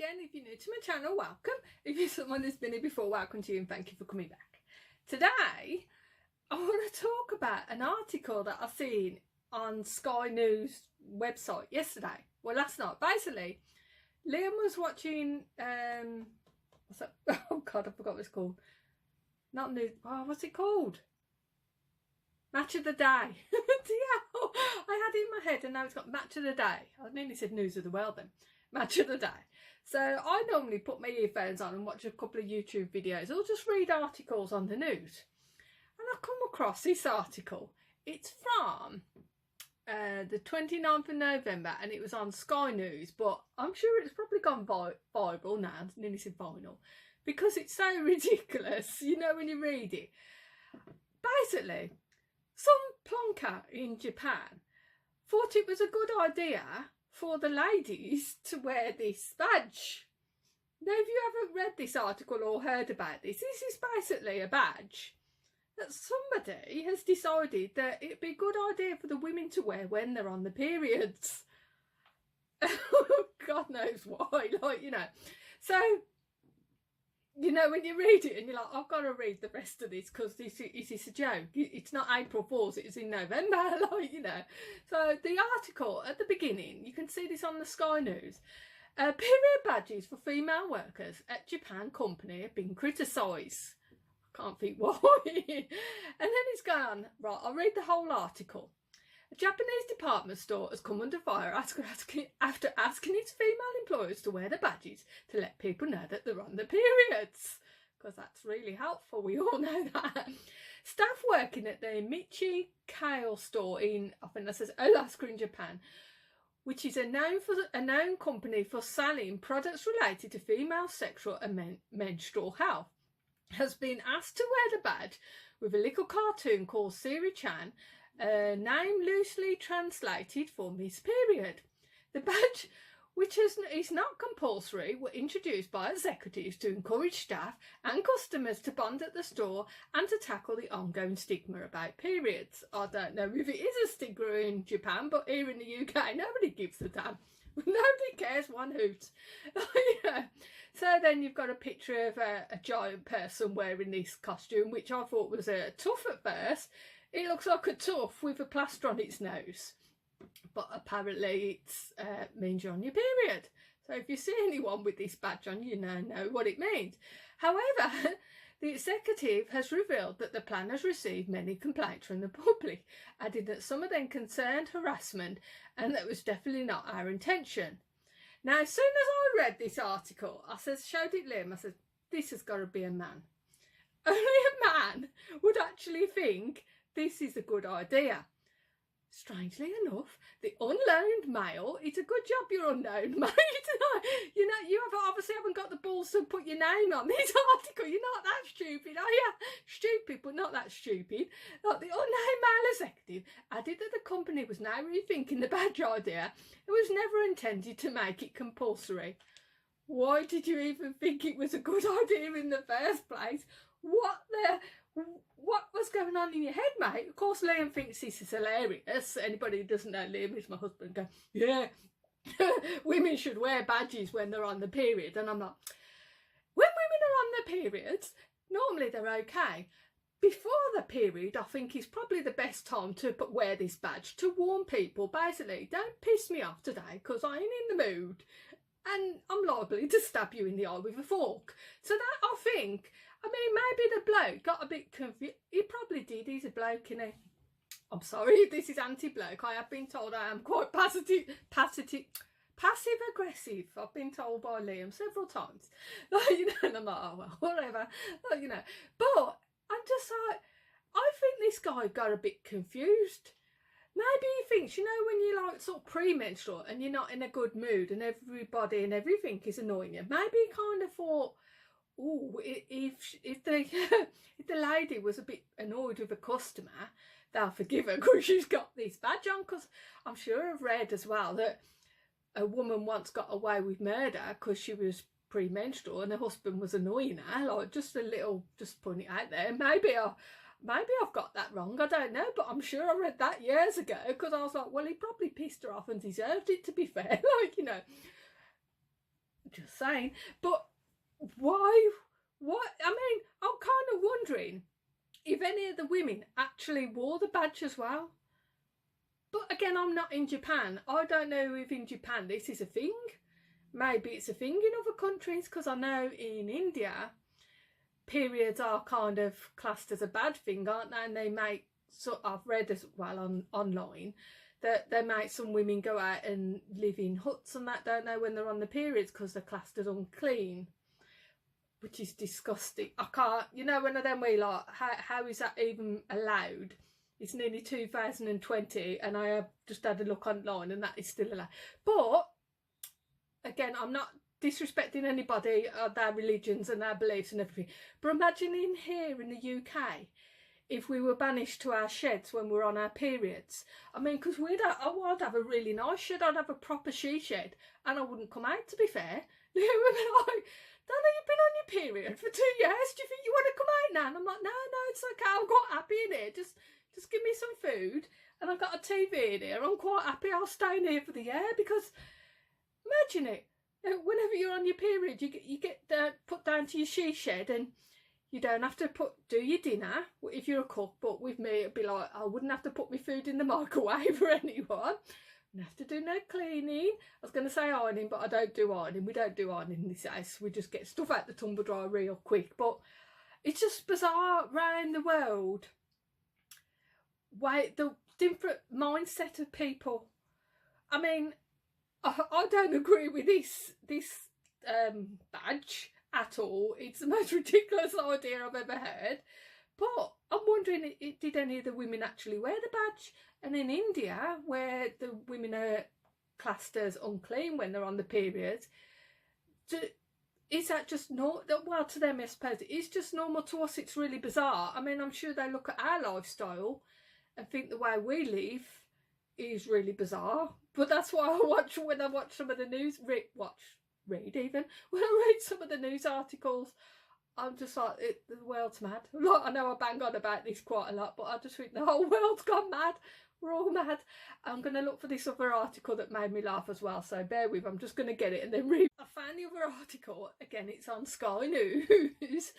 again. If you're new to my channel, welcome. If you're someone who's been here before, welcome to you and thank you for coming back. Today, I want to talk about an article that I've seen on Sky News website yesterday. Well, last night. Basically, Liam was watching, what's that? Oh God, I forgot what it's called. Not news, what's it called? Match of the Day. I had it in my head and now it's got Match of the Day. I nearly said News of the World then. Match of the Day. So I normally put my earphones on and watch a couple of YouTube videos or just read articles on the news. And I come across this article. It's from the 29th of November and it was on Sky News, but I'm sure it's probably gone viral now. I nearly said vinyl. Because it's so ridiculous, you know, when you read it. Basically, some plonker in Japan thought it was a good idea for the ladies to wear this badge. Now, if you haven't read this article or heard about this, this is basically a badge that somebody has decided that it'd be a good idea for the women to wear when they're on the periods. God knows why, like, you know. So, you know, when you read it and you're like, I've got to read the rest of this because this is a joke. It's not April Fool's, it's in November, like, you know. So the article at the beginning, you can see this on the Sky News. Period badges for female workers at Japan company have been criticised. I can't think why. And then it's gone, right, I'll read the whole article. A Japanese department store has come under fire after asking its female employers to wear the badges to let people know that they're on the periods. Because that's really helpful, we all know that. Staff working at the Michi Kale store in, I think that says Alaska in Japan, which is a known company for selling products related to female sexual and menstrual health, has been asked to wear the badge with a little cartoon called Siri-chan, a name loosely translated for Miss Period. The badge, which is not compulsory, were introduced by executives to encourage staff and customers to bond at the store and to tackle the ongoing stigma about periods. I don't know if it is a stigma in Japan, but here in the UK, nobody gives a damn. Nobody cares one hoot. Yeah. So then you've got a picture of a giant person wearing this costume, which I thought was tough at first. It looks like a tuff with a plaster on its nose. But apparently it means you're on your period. So if you see anyone with this badge on, you now know what it means. However, the executive has revealed that the plan has received many complaints from the public, adding that some of them concerned harassment and that was definitely not our intention. Now, as soon as I read this article, I showed it Liam, I said, this has got to be a man. Only a man would actually think this is a good idea. Strangely enough, the unloaned male, it's a good job you're unknown, mate. You know, you obviously haven't got the balls to put your name on this article. You're not that stupid, are you? Stupid, but not that stupid. Like the unnamed male executive added that the company was now rethinking the badge idea. It was never intended to make it compulsory. Why did you even think it was a good idea in the first place? What was going on in your head, mate? Of course, Liam thinks this is hilarious. Anybody who doesn't know Liam is my husband. Go, yeah, women should wear badges when they're on the period. And I'm like, when women are on the periods, normally they're okay. Before the period, I think is probably the best time to wear this badge to warn people. Basically, don't piss me off today because I ain't in the mood. And I'm liable to stab you in the eye with a fork. So that, I think, I mean, maybe the bloke got a bit confused. He probably did. He's a bloke, isn't he? I'm sorry if this is anti-bloke. I have been told I am quite passive-aggressive. I've been told by Liam several times. Like, you know, and I'm like, oh, well, whatever. Like, you know. But I'm just like, I think this guy got a bit confused. Maybe he thinks, you know, when you're like sort of pre-menstrual and you're not in a good mood and everybody and everything is annoying you, maybe he kind of thought, oh, if the lady was a bit annoyed with a customer, they'll forgive her because she's got this badge on. Because I'm sure I've read as well that a woman once got away with murder because she was pre-menstrual and her husband was annoying her. Like, just putting it out there. Maybe I've got that wrong, I don't know, but I'm sure I read that years ago because I was like, well, he probably pissed her off and deserved it, to be fair. Like, you know, just saying. But why? What? I mean, I'm kind of wondering if any of the women actually wore the badge as well. But again, I'm not in Japan. I don't know if in Japan this is a thing. Maybe it's a thing in other countries, because I know in India, periods are kind of classed as a bad thing, aren't they? And they make, so I've read as well online, that they make some women go out and live in huts and that, don't they, when they're on the periods, because they're classed as unclean, which is disgusting. I can't, you know, one of them we like, how is that even allowed? It's nearly 2020 and I have just had a look online and that is still allowed. But again, I'm not disrespecting anybody, their religions and their beliefs and everything, but imagining here in the UK, if we were banished to our sheds when we're on our periods. I mean, because I'd have a really nice shed, I'd have a proper she shed, and I wouldn't come out, to be fair. They would be like, Donna, you've been on your period for 2 years, do you think you want to come out now? And I'm like, no, it's okay, I'm quite happy in here, just give me some food, and I've got a TV in here, I'm quite happy, I'll stay in here for the year. Because imagine it, whenever you're on your period, you get put down to your she shed, and you don't have to do your dinner if you're a cook. But with me, it'd be like, I wouldn't have to put my food in the microwave for anyone. I have to do no cleaning. I was going to say ironing, but I don't do ironing. We don't do ironing in this house. We just get stuff out the tumble dryer real quick. But it's just bizarre around the world. The different mindset of people. I mean, I don't agree with this badge at all. It's the most ridiculous idea I've ever heard. But I'm wondering, did any of the women actually wear the badge? And in India, where the women are classed as unclean when they're on the periods, is that just not, well, to them I suppose it is just normal. To us it's really bizarre. I mean, I'm sure they look at our lifestyle and think the way we live is really bizarre. But that's why when I watch some of the news, read even, when I read some of the news articles, I'm just like, the world's mad. Like, I know I bang on about this quite a lot, but I just think the whole world's gone mad. We're all mad. I'm going to look for this other article that made me laugh as well, so bear with. I'm just going to get it and then read. I found the other article. Again, it's on Sky News.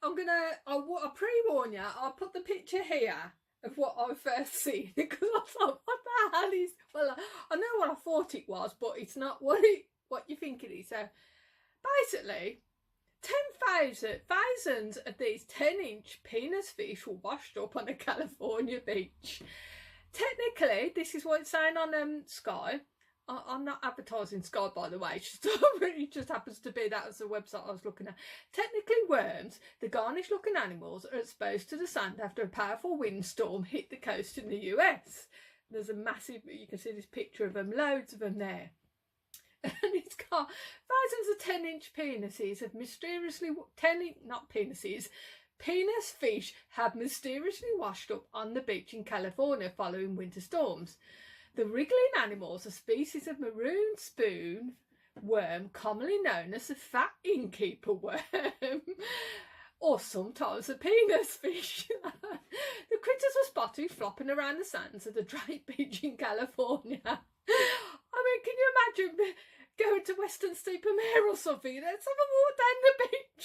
I'll pre-warn you, I'll put the picture here of what I first seen, because I was like, what the hell is, well, I know what I thought it was, but it's not what you think it is. So basically, thousands of these 10-inch penis fish were washed up on a California beach. Technically, this is what it's saying on Sky. I'm not advertising Sky, by the way. It just happens to be that was the website I was looking at. Technically, worms, the garnish-looking animals, are exposed to the sand after a powerful windstorm hit the coast in the US. There's a massive, you can see this picture of them, loads of them there. And it's got thousands of 10-inch penises have mysteriously, penis fish have mysteriously washed up on the beach in California following winter storms. The wriggling animals, a species of maroon spoon worm commonly known as the fat innkeeper worm, or sometimes a penis fish. The critters were spotted flopping around the sands of the Drake Beach in California. I mean, can you imagine going to Western Steepermere or something? Let's have a walk down the beach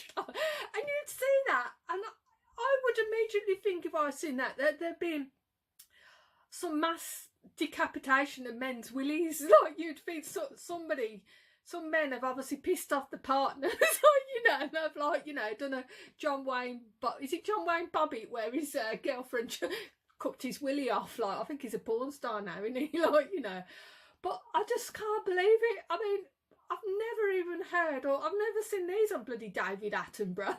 and you'd see that. And I would immediately think, if I was seeing that, there'd been some mass decapitation of men's willies. Like, you'd think some men have obviously pissed off the partners, and they've, like, done a John Wayne Bobbitt, where his girlfriend cooked his willy off. Like, I think he's a porn star now, isn't he? But I just can't believe it. I mean, I've never even heard, or I've never seen these on bloody David Attenborough.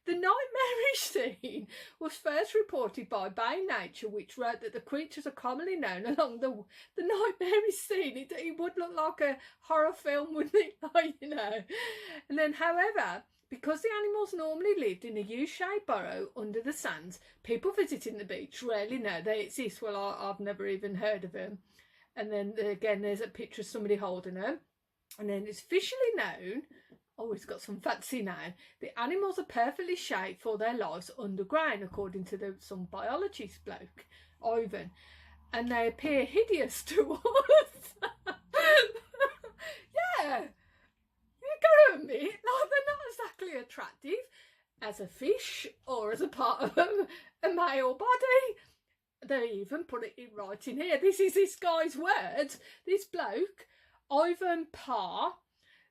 The nightmarish scene was first reported by Bay Nature, which wrote that the creatures are commonly known along the nightmarish scene. It would look like a horror film, wouldn't it? And then, however, because the animals normally lived in a U-shaped burrow under the sands, people visiting the beach rarely know they exist. Well, I've never even heard of them. And then again, there's a picture of somebody holding them. And then it's officially known, it's got some fancy name, the animals are perfectly shaped for their lives underground, according to some biologist bloke, Ivan. And they appear hideous to us. Yeah. admit, like, they're not exactly attractive as a fish or as a part of a male body. They even put it in writing here. This is this guy's words. This bloke, Ivan Parr.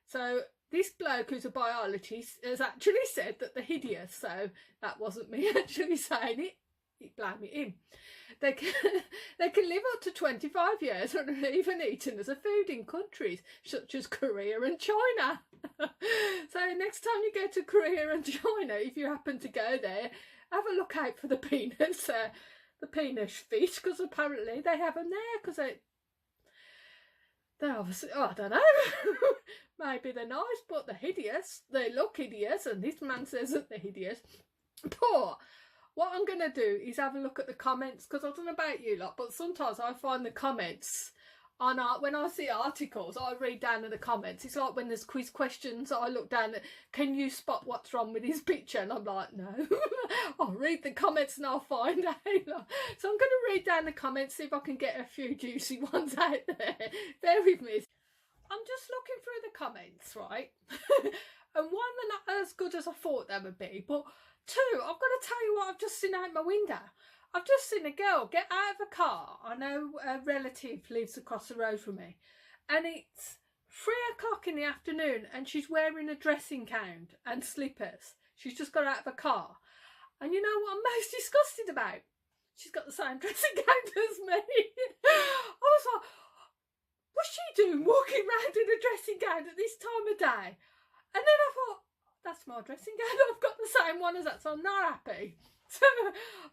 So this bloke who's a biologist has actually said that they're hideous. So that wasn't me actually saying it. Blame it in. They can live up to 25 years and are even eaten as a food in countries such as Korea and China. So next time you go to Korea and China, if you happen to go there, have a look out for the penis fish, because apparently they have them there, because they're obviously, oh, I don't know, maybe they're nice, but they're hideous. They look hideous, and this man says that they're hideous. But what I'm going to do is have a look at the comments, because I don't know about you lot, but sometimes I find the comments on when I see articles, I read down in the comments. It's like when there's quiz questions, I look down at, can you spot what's wrong with his picture? And I'm like, no. I'll read the comments and I'll find out. So I'm going to read down the comments, see if I can get a few juicy ones out there. Bear with me. I'm just looking through the comments, right? And one, they're not as good as I thought they would be, but two, I've got to tell you what I've just seen out my window. I've just seen a girl get out of a car. I know a relative lives across the road from me, and it's 3 o'clock in the afternoon and she's wearing a dressing gown and slippers. She's just got out of a car. And you know what I'm most disgusted about? She's got the same dressing gown as me. I was like, what's she doing walking around in a dressing gown at this time of day? And then I thought, that's my dressing gown. I've got the same one as that, so I'm not happy. So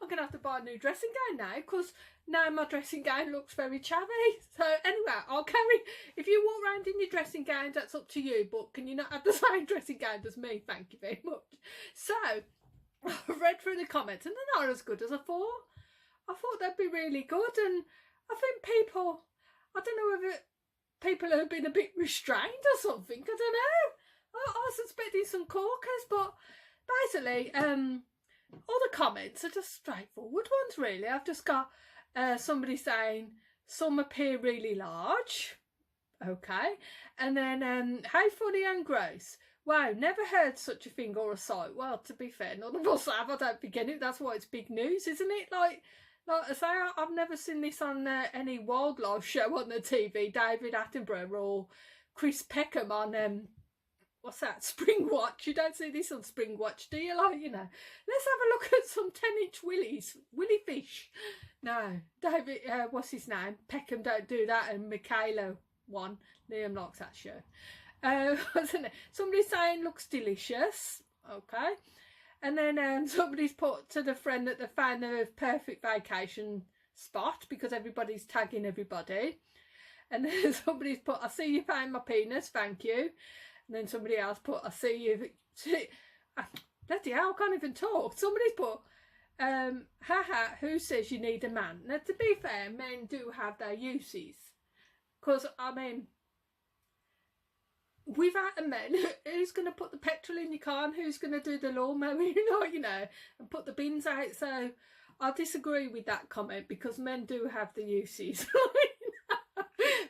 I'm going to have to buy a new dressing gown now, because now my dressing gown looks very chavvy. So anyway, I'll carry, if you walk around in your dressing gowns, that's up to you, but can you not have the same dressing gown as me? Thank you very much. So I've read through the comments and they're not as good as I thought. I thought they'd be really good, and I think people, I don't know whether people have been a bit restrained or something, I don't know. I was suspecting some corkers, but basically, all the comments are just straightforward ones, really. I've just got somebody saying, some appear really large. Okay. And then, how funny and gross. Wow, never heard such a thing or a sight. Well, to be fair, none of us have. I don't begin it. That's why it's big news, isn't it? Like I say, I've never seen this on any wildlife show on the TV. David Attenborough or Chris Peckham on what's that? Spring Watch. You don't see this on Spring Watch, do you? Like, you know, let's have a look at some 10-inch willy fish. No, David, what's his name? Peckham don't do that, and Michaela one. Liam likes that show. Wasn't it? Somebody's saying looks delicious. Okay. And then somebody's put to the friend that they found the perfect vacation spot, because everybody's tagging everybody. And then somebody's put, I see you found my penis, thank you. And then somebody else put, I see you, bloody hell, I can't even talk. Somebody's put, haha, who says you need a man? Now, to be fair, men do have their uses. Because, I mean, without a man, who's going to put the petrol in your car and who's going to do the lawn mowing, you know, and put the bins out? So I disagree with that comment, because men do have the uses.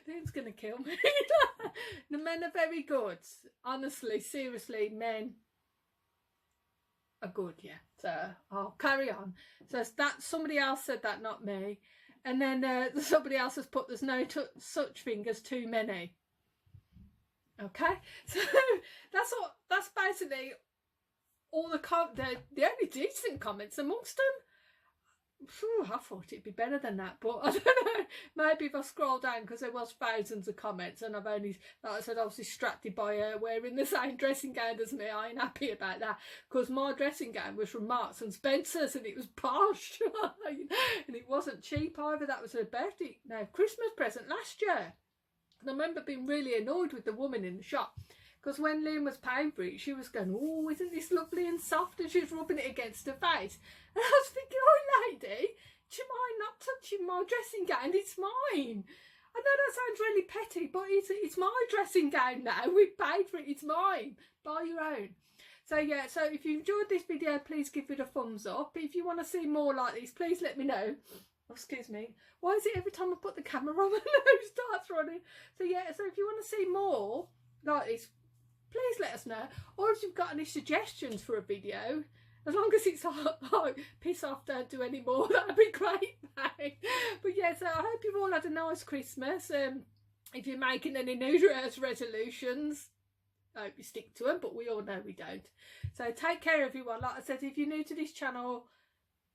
It's going to kill me. The men are very good. Honestly, seriously, men are good, yeah. So I'll carry on. So that somebody else said that, not me. And then somebody else has put, there's no such thing as too many. Okay, so that's basically all the only decent comments amongst them. Phew, I thought it'd be better than that, but I don't know. Maybe if I scroll down, because there was thousands of comments, and I've only, like I said, I was distracted by wearing the same dressing gown as me. I ain't happy about that, because my dressing gown was from Marks and Spencer's, and it was posh, and it wasn't cheap either. That was a birthday, no, Christmas present last year. And I remember being really annoyed with the woman in the shop, because when Liam was paying for it, she was going, oh, isn't this lovely and soft? And she was rubbing it against her face. And I was thinking, oh, lady, do you mind not touching my dressing gown? It's mine. I know that sounds really petty, but it's my dressing gown now. We've paid for it. It's mine. Buy your own. So, yeah, so if you enjoyed this video, please give it a thumbs up. If you want to see more like this, please let me know. Oh, excuse me. Why is it every time I put the camera on, my nose starts running? So, yeah, so if you want to see more like this, please let us know. Or if you've got any suggestions for a video, as long as it's like piss off, don't do any more, that'd be great, mate. But yeah, so I hope you've all had a nice Christmas. If you're making any New Year's resolutions, I hope you stick to them, but we all know we don't. So take care, everyone. Like I said, if you're new to this channel,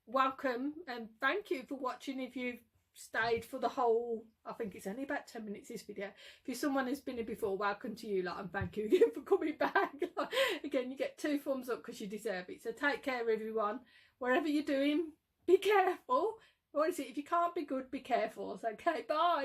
welcome and thank you for watching. If you've stayed for the whole, I think it's only about 10 minutes this video. If you're someone who's been here before, welcome to you lot, and thank you again for coming back. Again, you get 2 thumbs up because you deserve it. So take care, everyone. Wherever you're doing, be careful. What is it? If you can't be good, be careful. So, okay, bye.